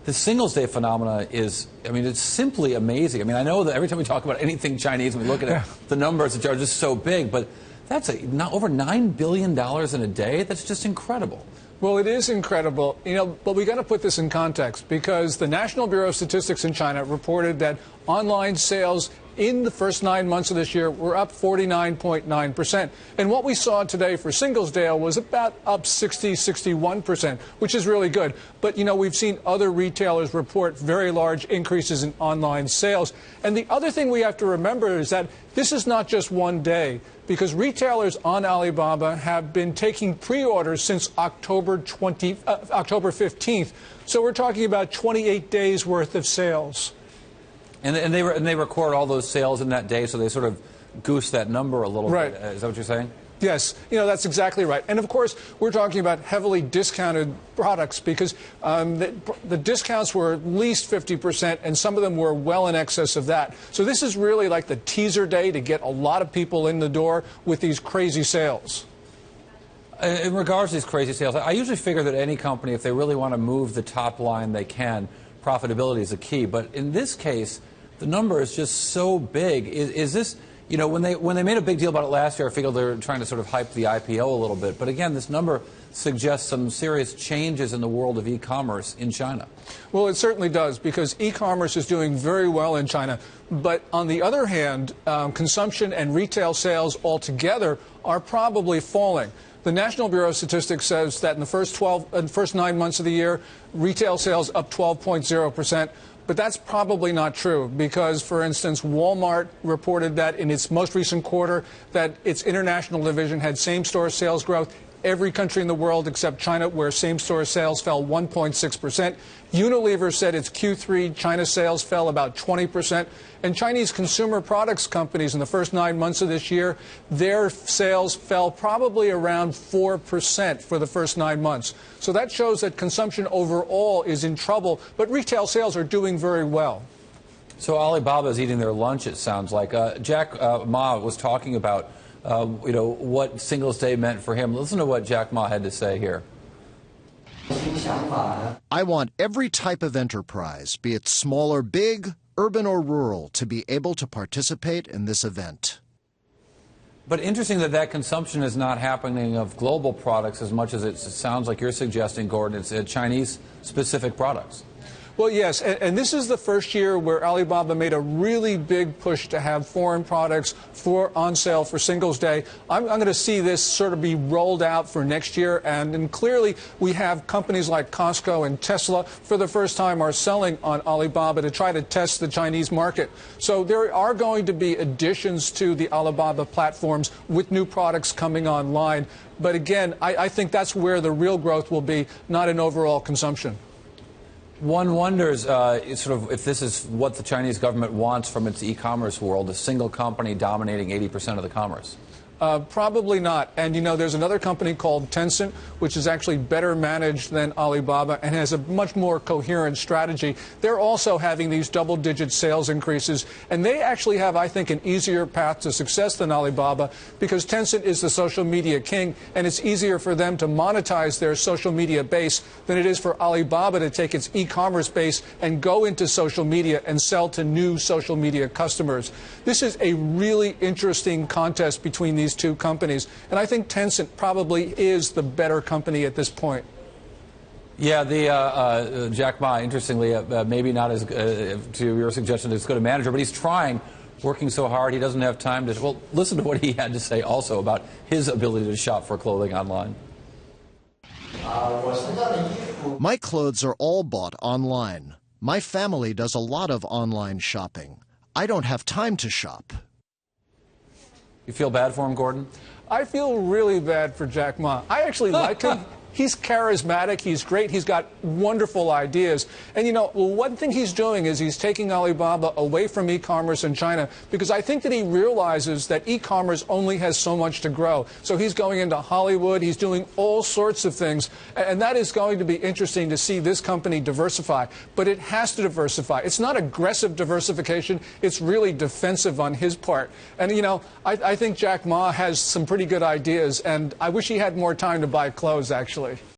the Singles Day phenomena is, I mean, it's simply amazing. I mean, I know that every time we talk about anything Chinese, and we look at it, the numbers are just so big, but that's over $9 billion in a day. That's just incredible. Well, it is incredible, but we got to put this in context because the National Bureau of Statistics in China reported that online sales in the first 9 months of this year were up 49.9%. And what we saw today for Singles Day was about up 61%, which is really good. But, we've seen other retailers report very large increases in online sales. And the other thing we have to remember is that this is not just one day, because retailers on Alibaba have been taking pre-orders since October 15th. So we're talking about 28 days worth of sales. And they record all those sales in that day, so they sort of goose that number a little bit. Is that what you're saying? Yes, that's exactly right. And of course, we're talking about heavily discounted products because the discounts were at least 50%, and some of them were well in excess of that. So this is really like the teaser day to get a lot of people in the door with these crazy sales. In regards to these crazy sales, I usually figure that any company, if they really want to move the top line, they can. Profitability is a key. But in this case, the number is just so big. Is this, when they made a big deal about it last year, I figured they were trying to sort of hype the IPO a little bit. But again, this number suggests some serious changes in the world of e-commerce in China. Well, it certainly does, because e-commerce is doing very well in China. But on the other hand, consumption and retail sales altogether are probably falling. The National Bureau of Statistics says that in the first 9 months of the year, retail sales up 12.0%. But that's probably not true because, for instance, Walmart reported that in its most recent quarter that its international division had same-store sales growth. Every country in the world except China, where same-store sales fell 1.6%. Unilever said its Q3 China sales fell about 20%. And Chinese consumer products companies in the first 9 months of this year, their sales fell probably around 4% for the first 9 months. So that shows that consumption overall is in trouble, but retail sales are doing very well. So Alibaba is eating their lunch, it sounds like. Jack Ma was talking about what Singles Day meant for him. Listen to what Jack Ma had to say here. I want every type of enterprise, be it small or big, urban or rural, to be able to participate in this event. But interesting that consumption is not happening of global products as much as it sounds like you're suggesting, Gordon. It's Chinese-specific products. Well, yes, and this is the first year where Alibaba made a really big push to have foreign products on sale for Singles Day. I'm going to see this sort of be rolled out for next year, and clearly we have companies like Costco and Tesla for the first time are selling on Alibaba to try to test the Chinese market. So there are going to be additions to the Alibaba platforms with new products coming online. But again, I think that's where the real growth will be, not in overall consumption. One wonders if this is what the Chinese government wants from its e-commerce world, a single company dominating 80% of the commerce. Probably not. And, there's another company called Tencent, which is actually better managed than Alibaba and has a much more coherent strategy. They're also having these double-digit sales increases, and they actually have, I think, an easier path to success than Alibaba because Tencent is the social media king, and it's easier for them to monetize their social media base than it is for Alibaba to take its e-commerce base and go into social media and sell to new social media customers. This is a really interesting contest between these two companies, and I think Tencent probably is the better company at this point. Yeah, the Jack Ma, interestingly, maybe not as to your suggestion as good a manager, but he's trying, working so hard he doesn't have time to. Well, listen to what he had to say also about his ability to shop for clothing online. My clothes are all bought online. My family does a lot of online shopping. I don't have time to shop. You feel bad for him, Gordon? I feel really bad for Jack Ma. I actually like him. He's charismatic. He's great. He's got wonderful ideas. And, one thing he's doing is he's taking Alibaba away from e-commerce in China because I think that he realizes that e-commerce only has so much to grow. So he's going into Hollywood. He's doing all sorts of things. And that is going to be interesting to see this company diversify. But it has to diversify. It's not aggressive diversification. It's really defensive on his part. And, I think Jack Ma has some pretty good ideas. And I wish he had more time to buy clothes, actually.